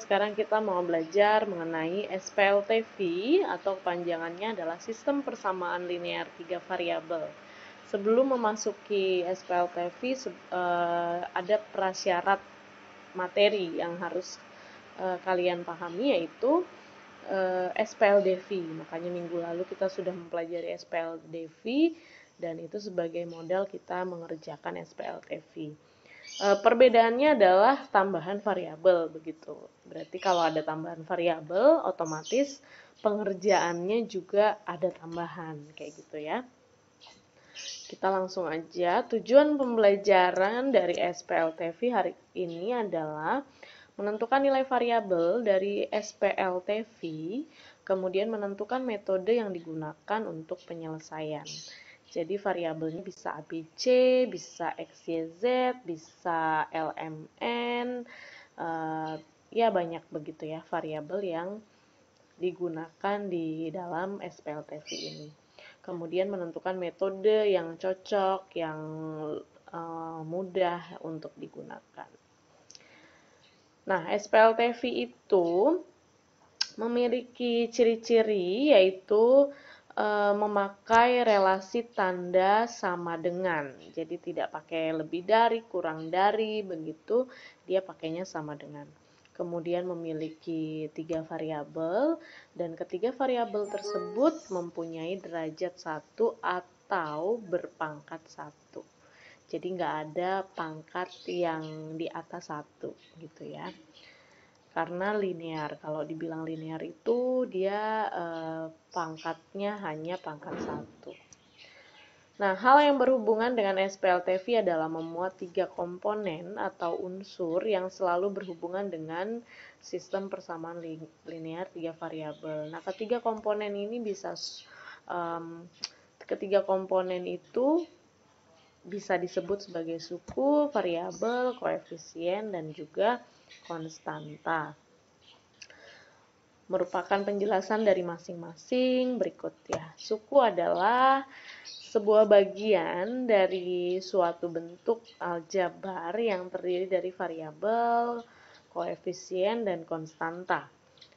sekarang kita mau belajar mengenai SPLTV atau kepanjangannya adalah Sistem Persamaan Linear 3 Variabel. Sebelum memasuki SPLTV, ada prasyarat materi yang harus kalian pahami, yaitu SPLDV. Makanya minggu lalu kita sudah mempelajari SPLDV dan itu sebagai modal kita mengerjakan SPLTV. Perbedaannya adalah tambahan variabel begitu. Berarti kalau ada tambahan variabel, otomatis pengerjaannya juga ada tambahan kayak gitu ya. Kita langsung aja. Tujuan pembelajaran dari SPLTV hari ini adalah menentukan nilai variabel dari SPLTV, kemudian menentukan metode yang digunakan untuk penyelesaian. Jadi variabelnya bisa ABC, bisa XYZ, bisa LMN, ya banyak begitu ya variabel yang digunakan di dalam SPLTV ini. Kemudian menentukan metode yang cocok, yang mudah untuk digunakan. Nah, SPLTV itu memiliki ciri-ciri yaitu memakai relasi tanda sama dengan. Jadi tidak pakai lebih dari, kurang dari, begitu dia pakainya sama dengan. Kemudian memiliki 3 variabel dan ketiga variabel tersebut mempunyai derajat 1 atau berpangkat 1. Jadi nggak ada pangkat yang di atas 1 gitu ya. Karena linear, kalau dibilang linear itu dia pangkatnya hanya pangkat 1. Nah, hal yang berhubungan dengan SPLTV adalah memuat 3 komponen atau unsur yang selalu berhubungan dengan sistem persamaan linear 3 variabel. Nah, ketiga komponen itu bisa disebut sebagai suku, variabel, koefisien, dan juga konstanta. Merupakan penjelasan dari masing-masing berikut ya. Suku adalah sebuah bagian dari suatu bentuk aljabar yang terdiri dari variabel, koefisien, dan konstanta.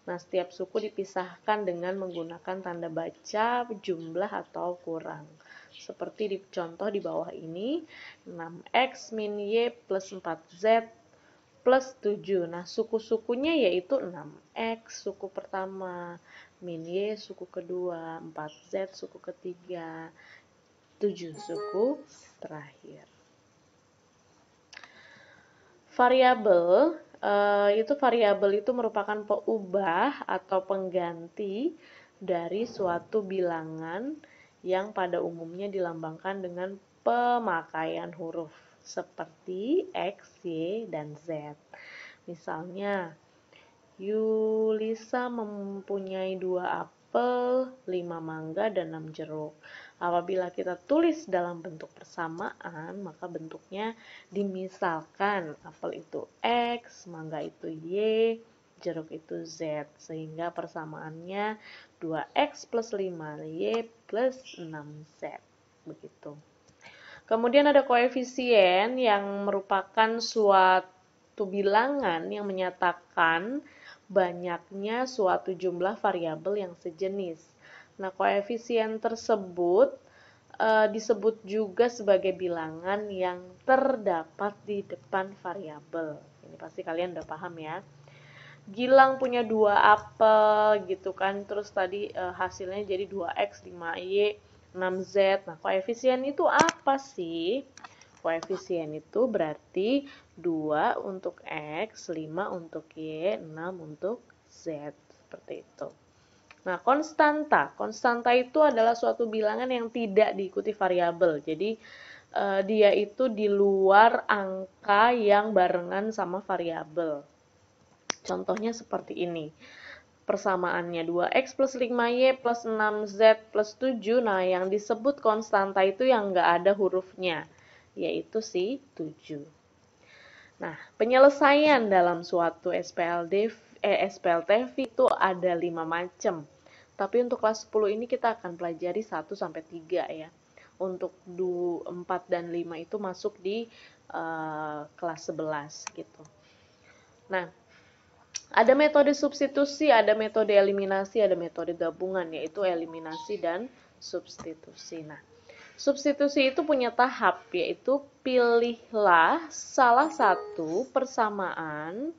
Nah, setiap suku dipisahkan dengan menggunakan tanda baca, jumlah, atau kurang. Seperti di contoh di bawah ini, 6x min y plus 4z plus 7. Nah, suku-sukunya yaitu 6x suku pertama, min y suku kedua, 4z suku ketiga, 7 suku terakhir. Variabel itu merupakan peubah atau pengganti dari suatu bilangan yang pada umumnya dilambangkan dengan pemakaian huruf seperti X, Y, dan Z. Misalnya, Yulisa mempunyai 2 apel, 5 mangga, dan 6 jeruk. Apabila kita tulis dalam bentuk persamaan, maka bentuknya dimisalkan apel itu X, mangga itu Y, jeruk itu Z, sehingga persamaannya 2X plus 5Y plus 6Z. Begitu. Kemudian ada koefisien yang merupakan suatu bilangan yang menyatakan banyaknya suatu jumlah variabel yang sejenis. Nah, koefisien tersebut disebut juga sebagai bilangan yang terdapat di depan variabel. Ini pasti kalian udah paham ya. Gilang punya 2 apel gitu kan, terus tadi hasilnya jadi 2x, 5y, 6z. Nah, koefisien itu apa sih? Koefisien itu berarti 2 untuk x, 5 untuk y, 6 untuk z. Seperti itu. Nah, konstanta itu adalah suatu bilangan yang tidak diikuti variabel. Jadi, dia itu di luar angka yang barengan sama variabel. Contohnya seperti ini. Persamaannya 2x plus 5y plus 6z plus 7. Nah, yang disebut konstanta itu yang nggak ada hurufnya, yaitu si 7. Nah, penyelesaian dalam suatu SPLTV itu ada 5 macam. Tapi untuk kelas 10 ini kita akan pelajari 1-3 ya. Untuk 4 dan 5 itu masuk di kelas 11 gitu. Nah, Ada metode substitusi, ada metode eliminasi, ada metode gabungan, yaitu eliminasi dan substitusi. Nah, substitusi itu punya tahap, yaitu pilihlah salah satu persamaan.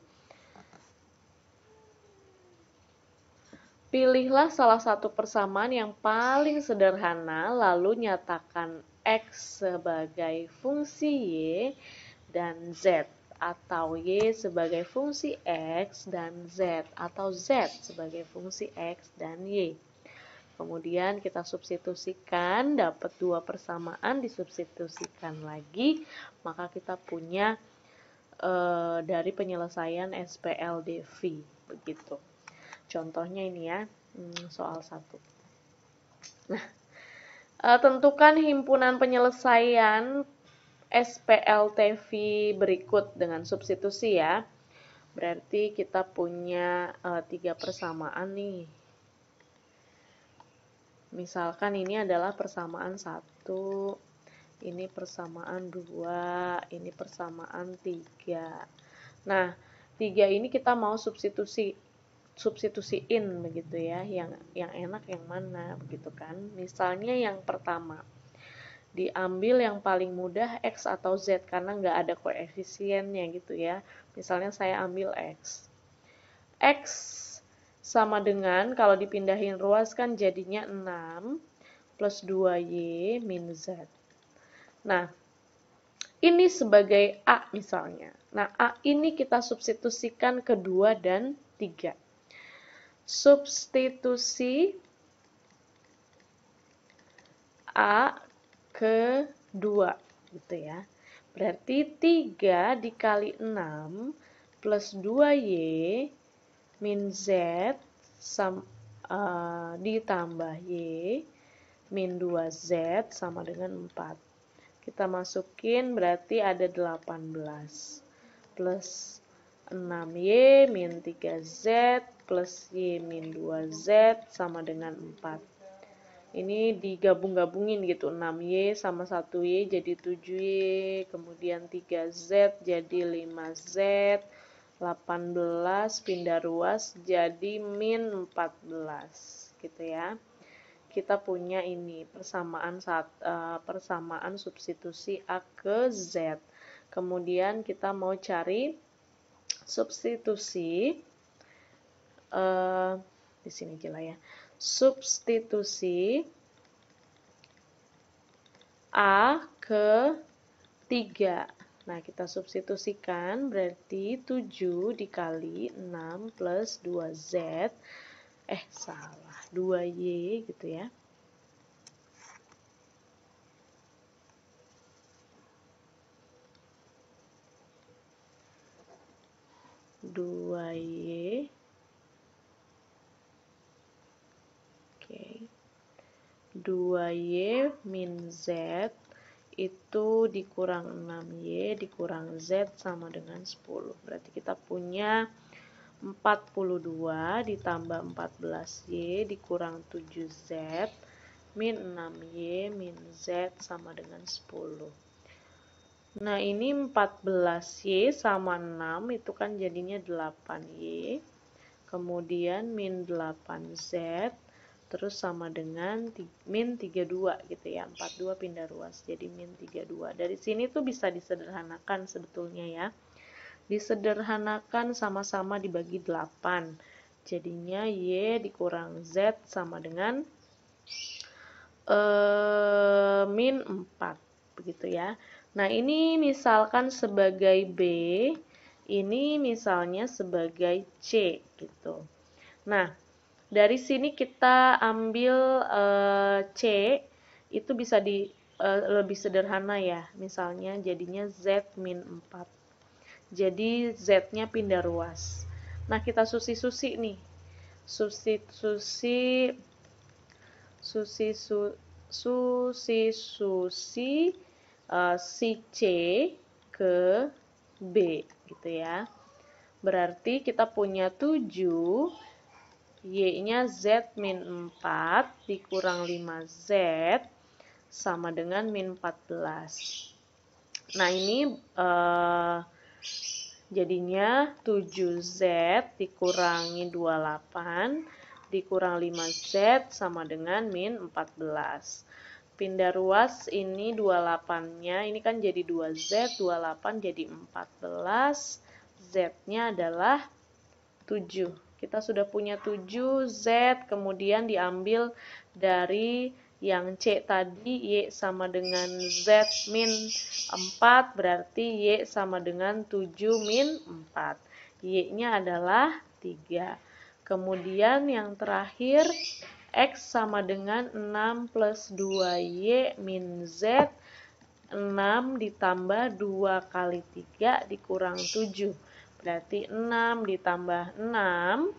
Pilihlah salah satu persamaan yang paling sederhana, lalu nyatakan X sebagai fungsi Y dan Z, atau Y sebagai fungsi X dan Z, atau Z sebagai fungsi X dan Y. Kemudian kita substitusikan, dapat dua persamaan, disubstitusikan lagi, maka kita punya dari penyelesaian SPLDV, begitu. Contohnya ini ya, soal 1. Nah, tentukan himpunan penyelesaian SPLTV berikut dengan substitusi ya. Berarti kita punya 3 persamaan nih. Misalkan ini adalah persamaan 1, ini persamaan 2, ini persamaan 3. Nah, 3 ini kita mau substitusiin begitu ya, yang enak yang mana begitu kan. Misalnya yang pertama, diambil yang paling mudah X atau Z karena nggak ada koefisiennya gitu ya. Misalnya saya ambil X. X sama dengan, kalau dipindahin ruas kan jadinya 6 plus 2Y min Z. Nah, ini sebagai A misalnya. Nah, A ini kita substitusikan ke 2 dan 3. Substitusi A ke 2 gitu ya. Berarti 3 dikali 6 plus 2Y min Z ditambah Y min 2Z sama dengan 4. Kita masukin berarti ada 18 plus 6Y min 3Z plus Y min 2Z sama dengan 4. Ini digabung-gabungin gitu, 6Y sama 1Y jadi 7Y, kemudian 3Z jadi 5Z, 18 pindah ruas jadi min 14 gitu ya. Kita punya ini persamaan substitusi A ke Z. Kemudian kita mau cari substitusi di sini jelas ya. Substitusi A ke 3. Nah, kita substitusikan berarti 7 dikali 6 plus 2Z. 2Y gitu ya. 2Y. Oke. 2Y min Z itu dikurang 6Y dikurang Z sama dengan 10. Berarti kita punya 42 ditambah 14Y dikurang 7Z min 6Y min Z sama dengan 10. Nah, ini 14Y sama 6 itu kan jadinya 8Y. Kemudian min 8Z terus sama dengan min 32 gitu ya. 42 pindah ruas jadi min 32. Dari sini tuh bisa disederhanakan sebetulnya ya. Disederhanakan sama-sama dibagi 8. Jadinya Y dikurang Z sama dengan min 4. Begitu ya. Nah, ini misalkan sebagai B, ini misalnya sebagai C gitu. Nah, dari sini kita ambil C, itu bisa lebih sederhana ya. Misalnya jadinya Z min 4. Jadi Z-nya pindah ruas. Nah, kita susi-susi nih. Susi si C ke B gitu ya. Berarti kita punya 7, Y-nya Z min 4 dikurang 5Z sama dengan min 14. Nah, ini Jadinya 7Z dikurangi 28 dikurang 5Z sama dengan min 14. Pindah ruas ini 28-nya, ini kan jadi 2Z, 28 jadi 14, Z-nya adalah 7. Kita sudah punya 7Z, kemudian diambil dari yang C tadi, Y sama dengan Z min 4, berarti Y sama dengan 7 min 4. Y-nya adalah 3. Kemudian yang terakhir, X sama dengan 6 plus 2Y min Z. 6 ditambah 2 kali 3 dikurang 7. Berarti 6 ditambah 6,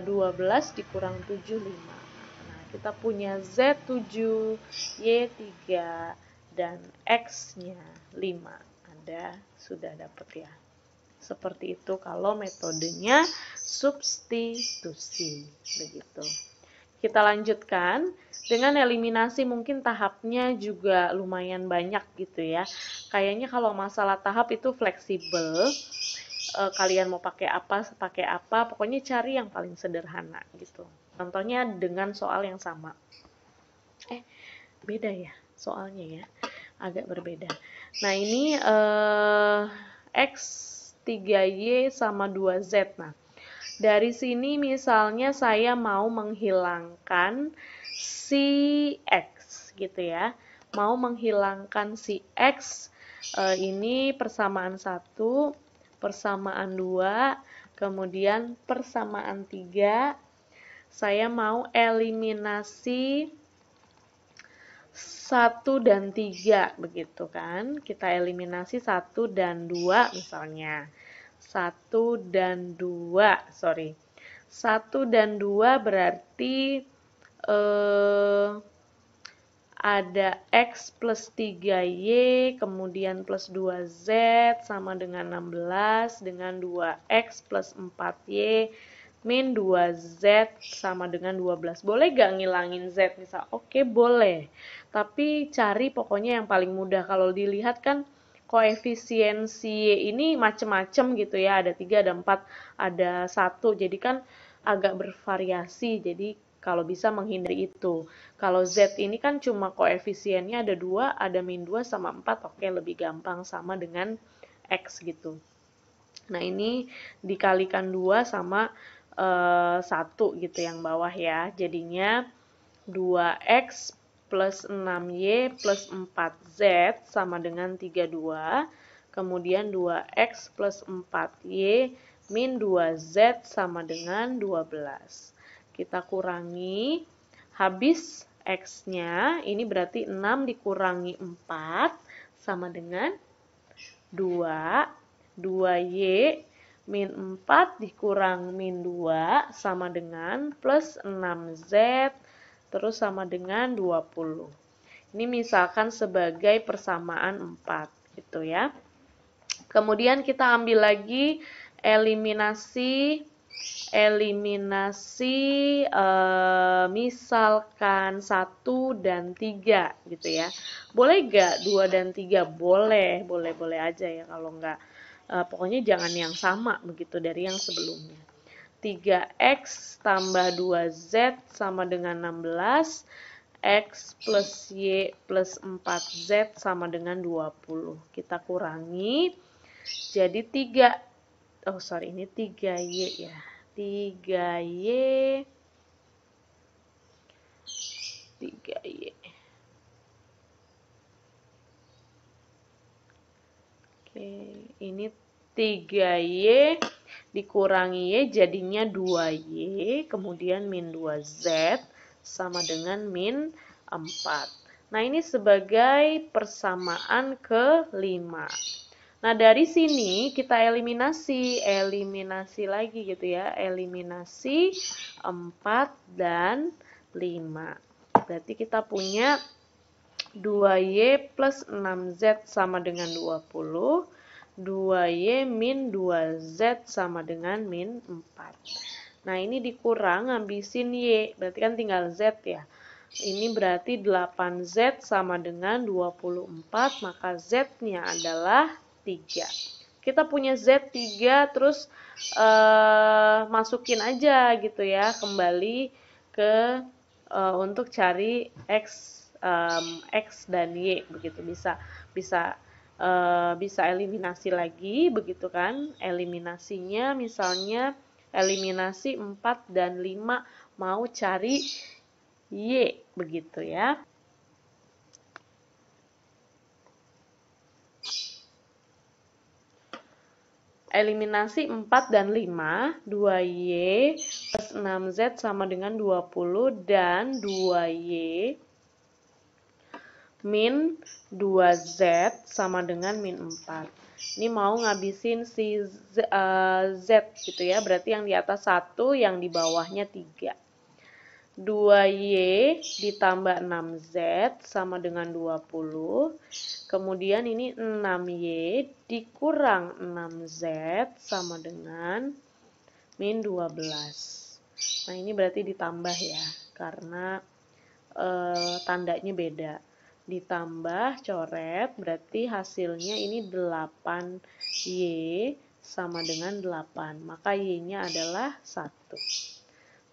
12 dikurang 7, 5. Nah, kita punya Z 7, Y 3, dan X-nya 5. Sudah dapat ya. Seperti itu kalau metodenya substitusi. Begitu. Kita lanjutkan dengan eliminasi, mungkin tahapnya juga lumayan banyak gitu ya. Kayaknya kalau masalah tahap itu fleksibel. Kalian mau pakai apa, pokoknya cari yang paling sederhana gitu. Contohnya dengan soal yang sama. Beda ya soalnya ya. Agak berbeda. Nah, ini X 3Y sama 2Z. Nah, dari sini misalnya saya mau menghilangkan si X gitu ya. Mau menghilangkan si X, ini persamaan 1, persamaan 2, kemudian persamaan 3. Saya mau eliminasi 1 dan 3 begitu kan. Kita eliminasi 1 dan 2 misalnya. 1 dan 2, 1 dan 2 berarti ada X plus 3Y, kemudian plus 2Z sama dengan 16, dengan 2X plus 4Y, min 2Z sama dengan 12. Boleh gak ngilangin Z misal? Oke, boleh. Tapi cari pokoknya yang paling mudah. Kalau dilihat kan koefisiensi ini macem-macem gitu ya. Ada 3, ada 4, ada 1. Jadi kan agak bervariasi. Jadi kalau bisa menghindari itu. Kalau Z ini kan cuma koefisiennya ada 2, ada min 2 sama 4. Oke, lebih gampang sama dengan X gitu. Nah, ini dikalikan 2 sama 1 gitu yang bawah ya. Jadinya 2X plus 6Y plus 4Z sama dengan 32. Kemudian 2X plus 4Y min 2Z sama dengan 12. Kita kurangi, habis X-nya, ini berarti 6 dikurangi 4 sama dengan 2. 2Y min 4 dikurang min 2 sama dengan plus 6Z terus sama dengan 20. Ini misalkan sebagai persamaan 4 gitu ya. Kemudian kita ambil lagi eliminasi misalkan 1 dan 3 gitu ya. Boleh gak 2 dan 3? Boleh aja ya kalau enggak. Pokoknya jangan yang sama begitu dari yang sebelumnya. 3X tambah 2Z sama dengan 16. X plus Y plus 4Z sama dengan 20. Kita kurangi. Jadi 3, ini 3Y ya. 3Y. Oke, ini 3Y dikurangi Y jadinya 2Y, kemudian min 2Z sama dengan min 4. Nah, ini sebagai persamaan ke-5. Nah, dari sini kita eliminasi lagi gitu ya, eliminasi 4 dan 5. Berarti kita punya 2Y plus 6Z sama dengan 20. 2Y min 2Z sama dengan min 4. Nah, ini dikurang, ngabisin Y. Berarti kan tinggal Z ya. Ini berarti 8Z sama dengan 24, maka Z-nya adalah 3. kita punya Z 3 terus masukin aja gitu ya, kembali ke untuk cari X dan Y begitu, bisa bisa bisa eliminasi lagi begitu kan. Eliminasinya misalnya eliminasi 4 dan 5, mau cari Y begitu ya. Eliminasi 4 dan 5, 2Y plus 6Z sama dengan 20 dan 2Y min 2Z sama dengan min 4. Ini mau ngabisin si Z gitu ya, berarti yang di atas 1, yang di bawahnya 3. 2Y ditambah 6Z sama dengan 20. Kemudian ini 6Y dikurang 6Z sama dengan min 12. Nah, ini berarti ditambah ya, karena tandanya beda. Ditambah coret, berarti hasilnya ini 8Y sama dengan 8. Maka Y-nya adalah 1.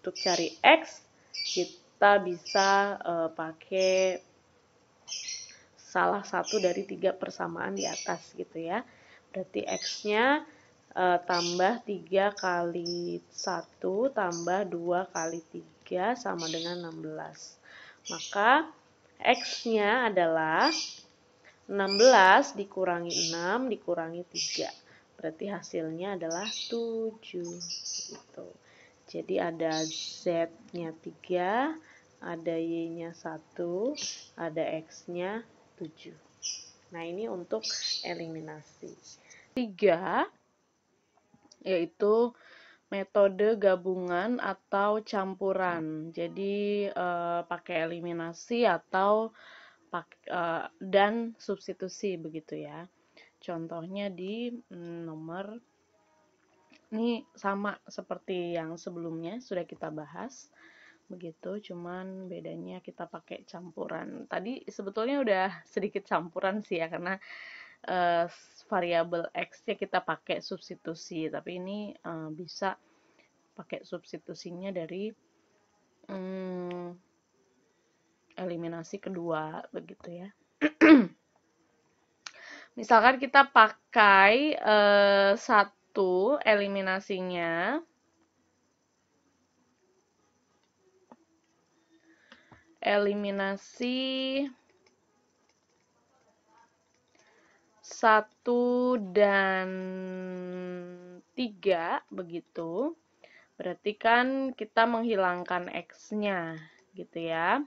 Untuk cari X, kita bisa pakai salah satu dari 3 persamaan di atas gitu ya. Berarti X-nya tambah 3 kali 1 tambah 2 kali 3 sama dengan 16. Maka X-nya adalah 16 dikurangi 6 dikurangi 3. Berarti hasilnya adalah 7 gitu. Jadi ada Z-nya 3, ada Y-nya 1, ada X-nya 7. Nah, ini untuk eliminasi. 3 yaitu metode gabungan atau campuran. Jadi pakai eliminasi atau dan substitusi begitu ya. Contohnya di nomor ini sama seperti yang sebelumnya sudah kita bahas. Begitu, cuman bedanya kita pakai campuran. Tadi sebetulnya udah sedikit campuran sih ya, karena variabel X-nya kita pakai substitusi, tapi ini bisa pakai substitusinya dari eliminasi kedua begitu ya. Misalkan kita pakai satu eliminasinya eliminasi 1 dan 3 begitu. Berarti kan kita menghilangkan X-nya gitu ya.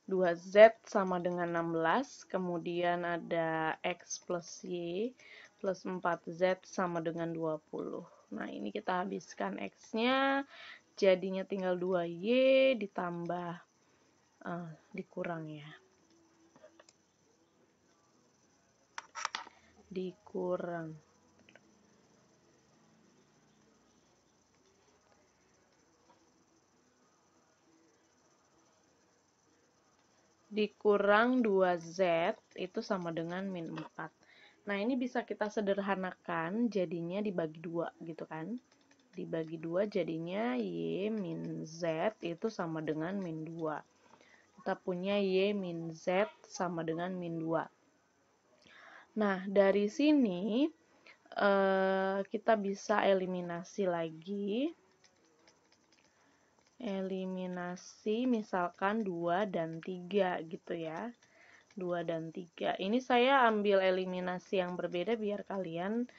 2Z sama dengan 16, kemudian ada X plus Y plus 4Z sama dengan 20. Nah, ini kita habiskan X-nya, jadinya tinggal 2Y ditambah, dikurang ya. Dikurang. Dikurang 2Z itu sama dengan min 4. Nah, ini bisa kita sederhanakan jadinya dibagi 2 gitu kan. Dibagi 2 jadinya Y min Z itu sama dengan min 2. Kita punya Y min Z sama dengan min 2. Nah, dari sini kita bisa eliminasi lagi. Eliminasi misalkan 2 dan 3 gitu ya. 2 dan 3. Ini saya ambil eliminasi yang berbeda biar kalian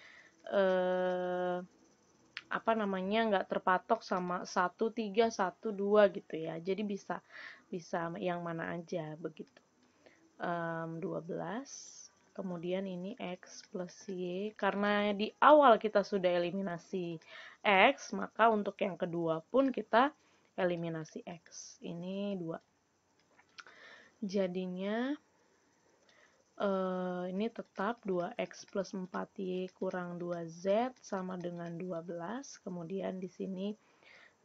nggak terpatok sama 1, 3, 1, 2 gitu ya. Jadi bisa yang mana aja begitu. 12. Kemudian ini X plus Y. Karena di awal kita sudah eliminasi X, maka untuk yang kedua pun kita eliminasi X. Ini 2. Jadinya ini tetap 2X plus 4Y kurang 2Z sama dengan 12. Kemudian di sini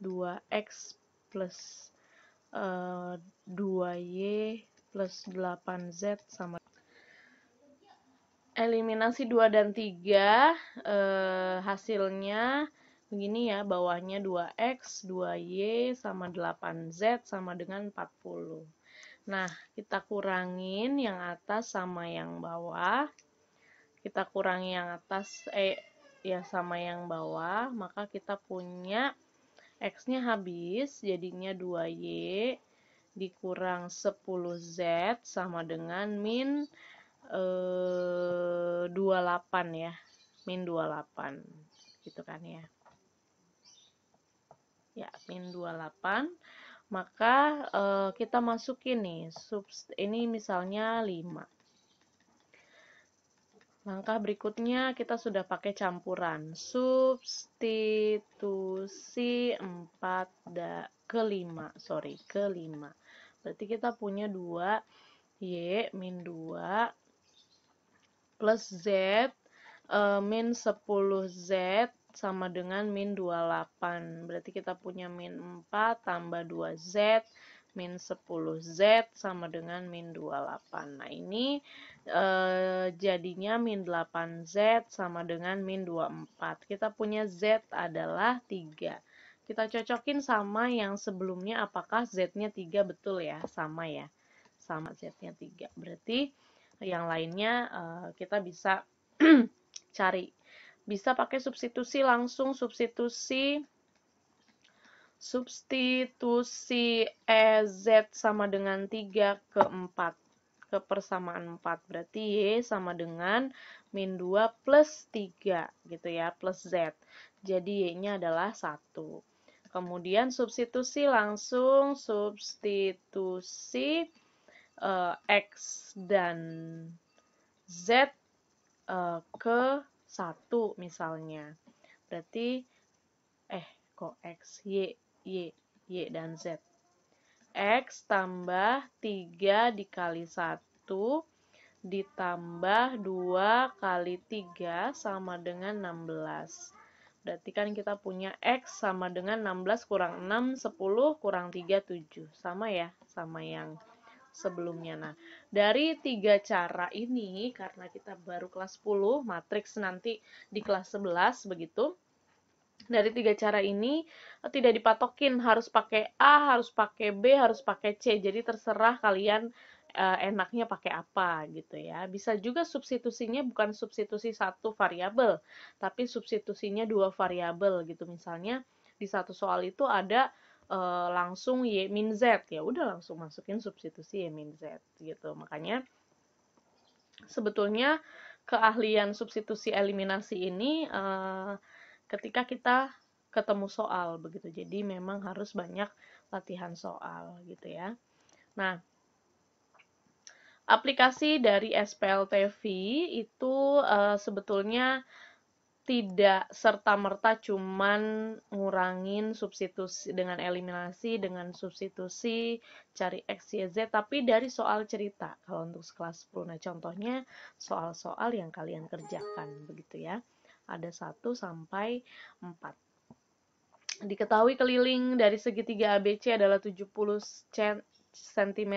2X plus 2Y plus 8Z sama Eliminasi 2 dan 3, hasilnya begini ya, bawahnya 2x, 2y, sama 8z, sama dengan 40. Nah, kita kurangin yang atas sama yang bawah. Kita kurangi yang atas, ya sama yang bawah, maka kita punya x-nya habis, jadinya 2y dikurang 10z sama dengan min 28 ya, min 28 gitu kan ya. Ya, min 28. Maka kita masukin nih, ini misalnya 5. Langkah berikutnya kita sudah pakai campuran. Substitusi 4 ke 5. Sorry, ke 5. Berarti kita punya 2y min 2 plus z min 10z sama dengan min 28. Berarti kita punya min 4 tambah 2z min 10z sama dengan min 28. Nah, ini jadinya min 8z sama dengan min 24. Kita punya z adalah 3. Kita cocokin sama yang sebelumnya, apakah z-nya 3 betul ya? Sama ya. Sama, z-nya 3. Berarti yang lainnya kita bisa cari. Bisa pakai substitusi langsung, substitusi EZ sama dengan 3 ke 4, ke persamaan 4. Berarti Y sama dengan min 2 plus 3 gitu ya, plus Z. Jadi Y-nya adalah 1. Kemudian substitusi langsung, substitusi X dan Z ke 1 misalnya. Berarti kok X, Y dan Z. X tambah 3 dikali 1 ditambah 2 kali 3 sama dengan 16. Berarti kan kita punya X sama dengan 16 kurang 6, 10 kurang 3, 7. Sama ya, sama yang sebelumnya. Nah, dari 3 cara ini, karena kita baru kelas 10, matriks nanti di kelas 11, begitu. Dari 3 cara ini, tidak dipatokin harus pakai A, harus pakai B, harus pakai C. Jadi terserah kalian enaknya pakai apa gitu ya. Bisa juga substitusinya bukan substitusi satu variabel, tapi substitusinya 2 variabel gitu. Misalnya di satu soal itu ada langsung Y min Z, ya udah langsung masukin substitusi Y min Z gitu. Makanya sebetulnya keahlian substitusi eliminasi ini ketika kita ketemu soal begitu. Jadi memang harus banyak latihan soal gitu ya. Nah, aplikasi dari SPLTV itu sebetulnya tidak serta-merta cuman ngurangin substitusi dengan eliminasi, dengan substitusi, cari X, Y, Z, tapi dari soal cerita kalau untuk kelas 10. Nah, contohnya soal-soal yang kalian kerjakan, begitu ya. Ada 1 sampai 4. Diketahui keliling dari segitiga ABC adalah 70 cm,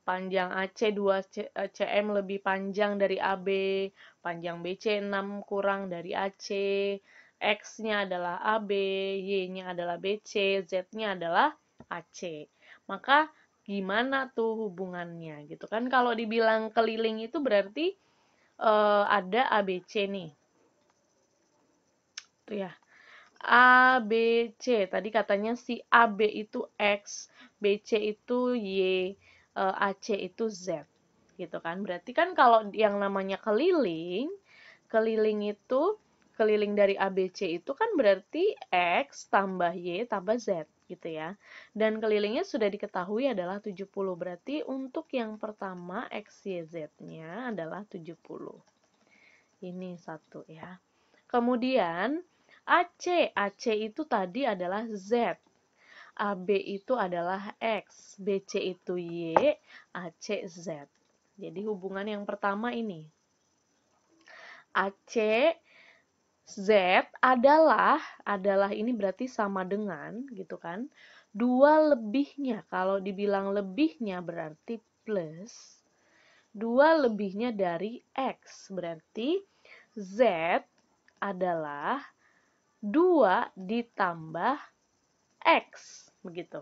panjang AC 2 cm lebih panjang dari AB, panjang BC 6 kurang dari AC, X-nya adalah AB, Y-nya adalah BC, Z-nya adalah AC. Maka gimana tuh hubungannya gitu kan? Kalau dibilang keliling itu berarti ada ABC nih. Tuh ya. A, B, C. Tadi katanya si AB itu X, BC itu Y, AC itu Z. Gitu kan. Berarti kan kalau yang namanya keliling itu, keliling dari ABC itu kan berarti X tambah Y tambah Z. Gitu ya. Dan kelilingnya sudah diketahui adalah 70. Berarti untuk yang pertama X, Y, Z-nya adalah 70. Ini satu ya. Kemudian AC itu tadi adalah Z, AB itu adalah X, BC itu Y, AC Z. Jadi hubungan yang pertama ini. AC Z adalah ini berarti sama dengan gitu kan. 2 lebihnya, kalau dibilang lebihnya berarti plus 2 lebihnya dari X. Berarti Z adalah 2 ditambah X. Begitu.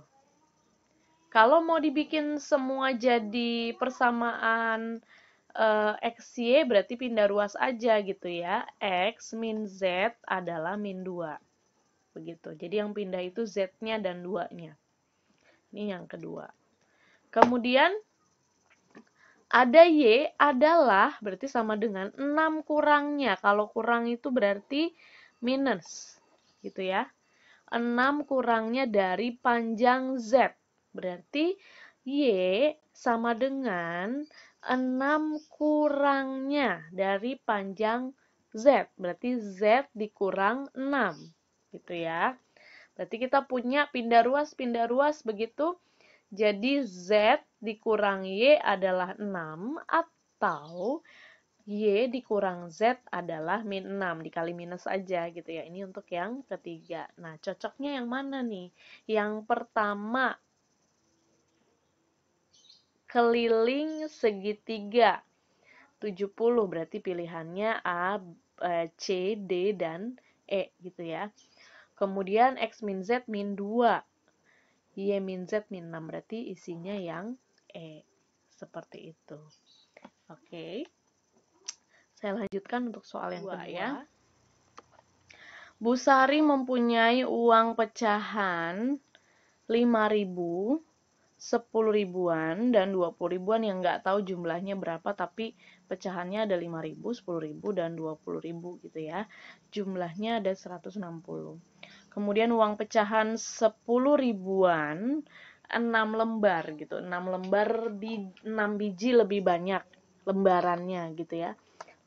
Kalau mau dibikin semua jadi persamaan XY, berarti pindah ruas aja gitu ya. X min Z adalah min 2. Begitu. Jadi yang pindah itu Z-nya dan 2-nya. Ini yang kedua. Kemudian ada Y adalah berarti sama dengan 6 kurangnya. Kalau kurang itu berarti minus. Gitu ya. 6 kurangnya dari panjang Z. Berarti Y sama dengan 6 kurangnya dari panjang Z. Berarti Z dikurang 6. Gitu ya. Berarti kita punya pindah ruas begitu. Jadi Z dikurang Y adalah 6 atau Y dikurang Z adalah min 6, dikali minus aja gitu ya. Ini untuk yang ketiga. Nah, cocoknya yang mana nih? Yang pertama, keliling segitiga 70, berarti pilihannya A, C, D, dan E gitu ya. Kemudian X min Z min 2, Y min Z min 6, berarti isinya yang E. Seperti itu. Oke. Saya lanjutkan untuk soal yang kedua ya. Bu Sari mempunyai uang pecahan 5.000, 10 ribuan, dan 20 ribuan yang nggak tahu jumlahnya berapa, tapi pecahannya ada 5.000, 10 ribu, dan 20 ribu gitu ya. Jumlahnya ada 160. Kemudian uang pecahan 10 ribuan, 6 lembar gitu. 6 lembar, 6 biji lebih banyak lembarannya gitu ya.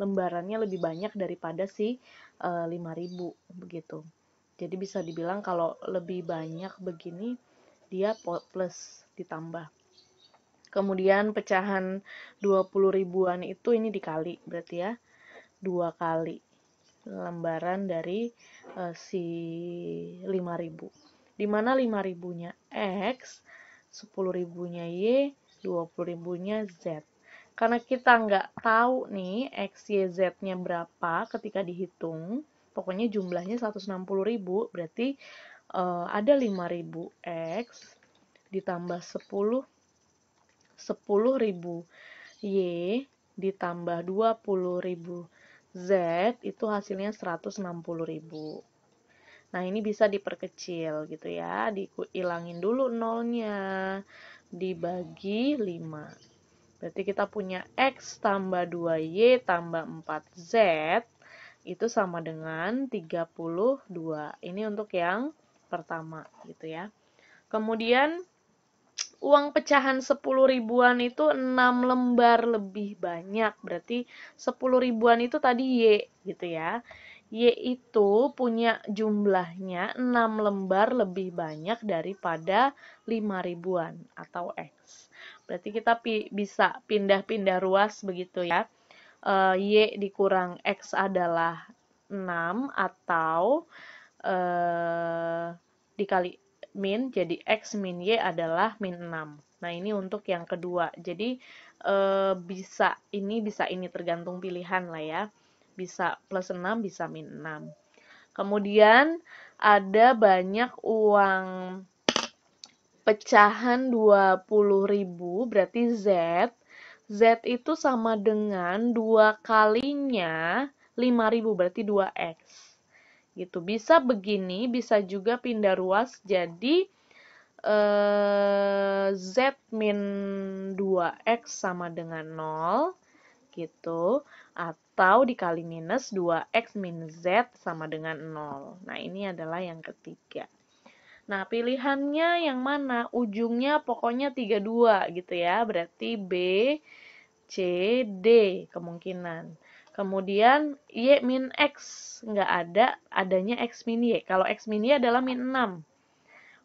Lembarannya lebih banyak daripada si 5.000 begitu. Jadi bisa dibilang kalau lebih banyak begini dia plus ditambah. Kemudian pecahan 20 ribuan itu ini dikali berarti ya 2 kali lembaran dari si 5.000. Di mana 5.000-nya X, 10 ribunya Y, 20 ribunya Z. Karena kita nggak tahu nih X, Y, Z-nya berapa ketika dihitung, pokoknya jumlahnya 160.000, berarti ada 5.000 X ditambah 10 ribu Y ditambah 20.000 Z, itu hasilnya 160.000. Nah, ini bisa diperkecil gitu ya, dihilangin dulu nolnya, dibagi 5. Berarti kita punya X tambah 2Y tambah 4Z itu sama dengan 32. Ini untuk yang pertama gitu ya. Kemudian uang pecahan 10 ribuan itu 6 lembar lebih banyak. Berarti 10 ribuan itu tadi Y gitu ya. Y itu punya jumlahnya 6 lembar lebih banyak daripada 5 ribuan atau X. Berarti kita bisa pindah-pindah ruas begitu ya. Y dikurang X adalah 6 atau dikali min, jadi X min Y adalah min 6. Nah, ini untuk yang kedua. Jadi, bisa ini tergantung pilihan lah ya. Bisa plus 6, bisa min 6. Kemudian, ada banyak uang pecahan 20.000, berarti Z. Z itu sama dengan 2 kalinya 5.000, berarti 2X. Gitu. Bisa begini, bisa juga pindah ruas jadi Z min 2X sama dengan 0 gitu, atau dikali minus 2X min Z sama dengan 0. Nah, ini adalah yang ketiga. Nah, pilihannya yang mana? Ujungnya pokoknya 32 gitu ya, berarti B, C, D kemungkinan. Kemudian Y min X, nggak ada, adanya X min Y. Kalau X min Y adalah min 6.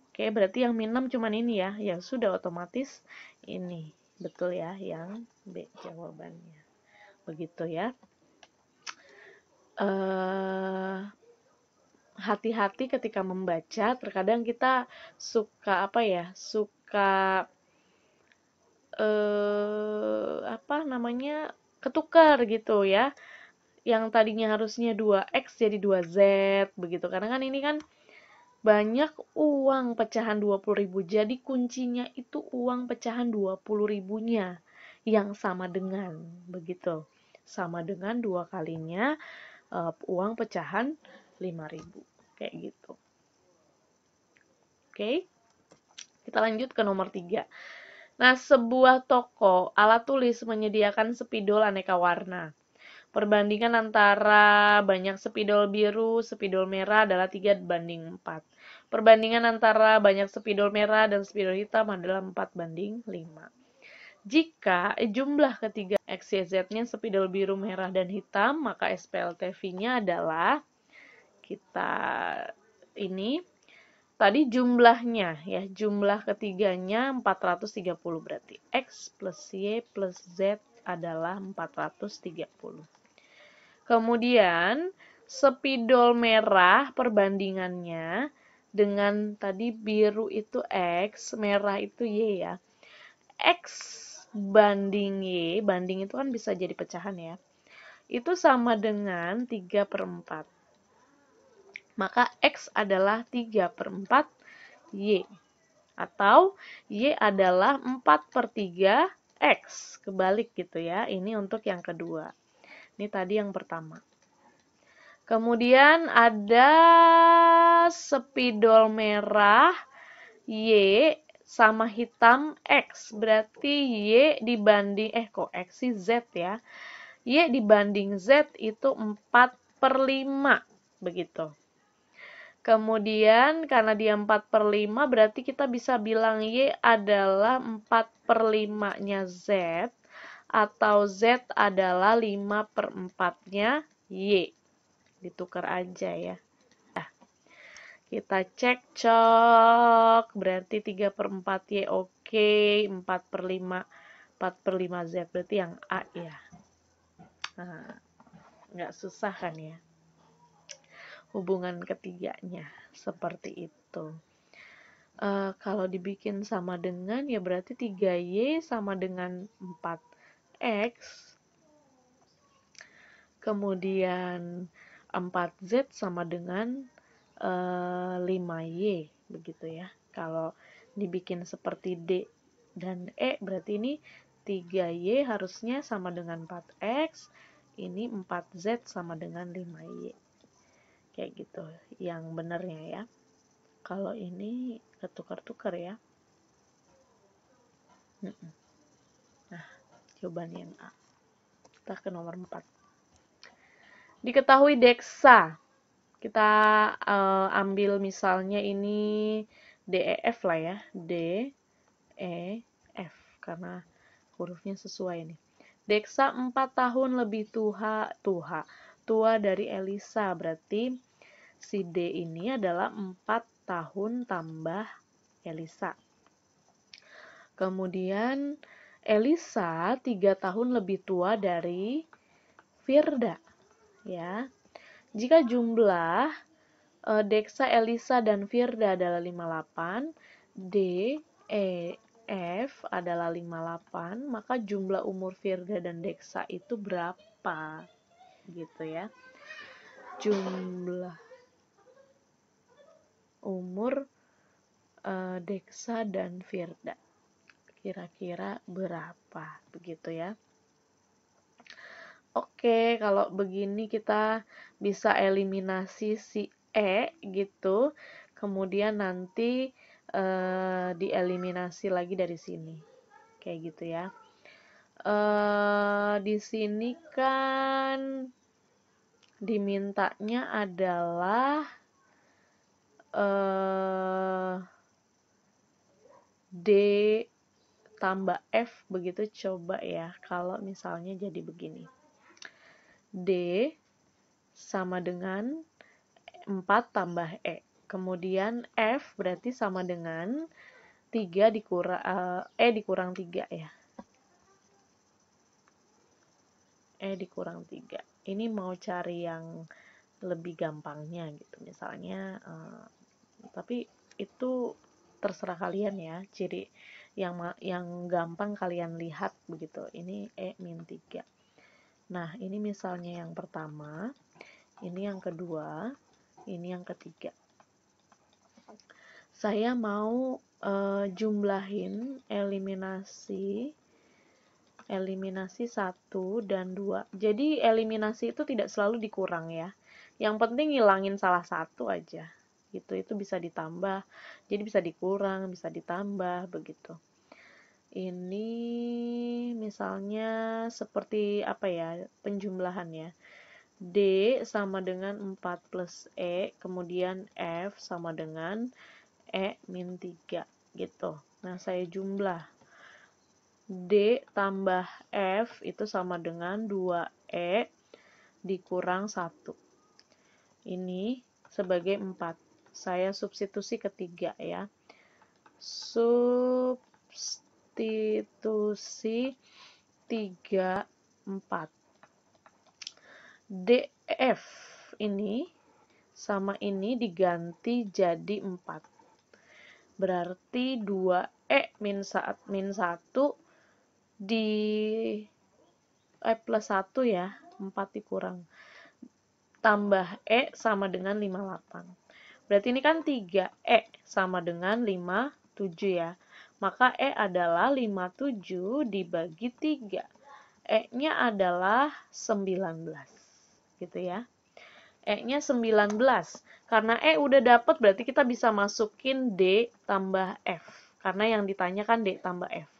Oke, berarti yang min 6 cuman ini ya. Ya sudah, otomatis ini. Betul ya, yang B jawabannya. Begitu ya. Hati-hati ketika membaca. Terkadang kita suka apa namanya, ketukar gitu ya. Yang tadinya harusnya 2x jadi 2z begitu. Karena kan ini kan banyak uang pecahan 20.000. Jadi kuncinya itu uang pecahan 20.000-nya yang sama dengan begitu. Sama dengan 2 kalinya uang pecahan 5.000. Kayak gitu. Oke. Kita lanjut ke nomor 3. Nah, sebuah toko alat tulis menyediakan spidol aneka warna. Perbandingan antara banyak spidol biru, spidol merah adalah 3:4. Perbandingan antara banyak spidol merah dan spidol hitam adalah 4:5. Jika jumlah ketiga X, Y, Z-nya spidol biru, merah, dan hitam, maka SPLTV-nya adalah kita ini tadi jumlahnya ya, jumlah ketiganya 430 berarti X plus Y plus Z adalah 430. Kemudian spidol merah perbandingannya dengan tadi biru itu X, merah itu Y ya. X banding Y, banding itu kan bisa jadi pecahan ya. Itu sama dengan 3/4. Maka X adalah 3/4 Y. Atau Y adalah 4/3 X. Kebalik gitu ya. Ini untuk yang kedua. Ini tadi yang pertama. Kemudian ada spidol merah Y sama hitam X. Berarti Y dibanding, kok X sih Z ya. Y dibanding Z itu 4/5. Begitu. Kemudian karena dia 4/5 berarti kita bisa bilang Y adalah 4/5-nya Z atau Z adalah 5/4-nya Y. Ditukar aja ya. Nah, kita cek cok, berarti 3/4 Y oke, 4/5 Z berarti yang A ya. Nah, nggak susah kan ya. Hubungan ketiganya seperti itu. Kalau dibikin sama dengan ya berarti 3Y sama dengan 4X, kemudian 4Z sama dengan 5Y begitu ya. Kalau dibikin seperti D dan E berarti ini 3Y harusnya sama dengan 4X, ini 4Z sama dengan 5Y. Kayak gitu yang benernya ya. Kalau ini ketukar-tukar ya. Nah, jawaban yang A. Kita ke nomor 4. Diketahui deksa. Kita ambil misalnya ini DEF lah ya. DEF karena hurufnya sesuai nih. Deksa 4 tahun lebih tua dari Elisa. Berarti si D ini adalah 4 tahun tambah Elisa. Kemudian Elisa 3 tahun lebih tua dari Firda. Ya. Jika jumlah Deksa, Elisa, dan Firda adalah 58, D, E, F adalah 58, maka jumlah umur Firda dan Deksa itu berapa? Gitu ya. Jumlah umur Deksa dan Firda kira-kira berapa begitu ya. Oke, kalau begini kita bisa eliminasi si E gitu, kemudian nanti dieliminasi lagi dari sini kayak gitu ya. Di sini kan dimintanya adalah D tambah F begitu, coba ya kalau misalnya jadi begini. D sama dengan 4 tambah E. Kemudian F berarti sama dengan 3 dikurang E dikurang 3 ya. E dikurang 3. Ini mau cari yang lebih gampangnya gitu. Misalnya tapi itu terserah kalian ya. yang gampang kalian lihat begitu. Ini E-3. Nah, ini misalnya yang pertama, ini yang kedua, ini yang ketiga. Saya mau jumlahin eliminasi 1 dan 2. Jadi eliminasi itu tidak selalu dikurang ya. Yang penting ngilangin salah satu aja. Gitu, itu bisa ditambah. Jadi bisa dikurang, bisa ditambah begitu. Ini misalnya seperti apa ya, penjumlahan ya. D sama dengan 4 plus E, kemudian F sama dengan E-3 gitu. Nah, saya jumlah. D tambah F itu sama dengan 2E dikurang 1. Ini sebagai 4. Saya substitusi ketiga ya. Substitusi 3, 4. DF ini sama ini diganti jadi 4. Berarti 2E min 1 di plus 1 ya, 4 dikurang. Tambah E sama dengan 58. Berarti ini kan 3E sama dengan 57 ya. Maka E adalah 57 dibagi 3. E-nya adalah 19. Gitu ya. E-nya 19. Karena E udah dapat, berarti kita bisa masukin D tambah F. Karena yang ditanya kan D tambah F.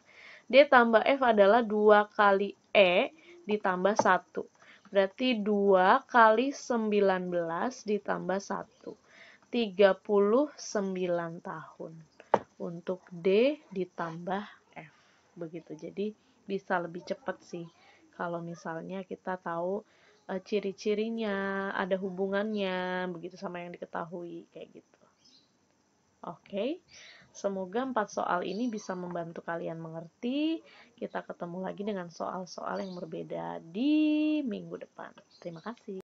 D tambah F adalah 2 kali E ditambah 1. Berarti 2 kali 19 ditambah 1. 39 tahun. Untuk D ditambah F. Begitu. Jadi bisa lebih cepat sih. Kalau misalnya kita tahu ciri-cirinya, ada hubungannya, begitu sama yang diketahui, kayak gitu. Oke, semoga 4 soal ini bisa membantu kalian mengerti. Kita ketemu lagi dengan soal-soal yang berbeda di minggu depan. Terima kasih.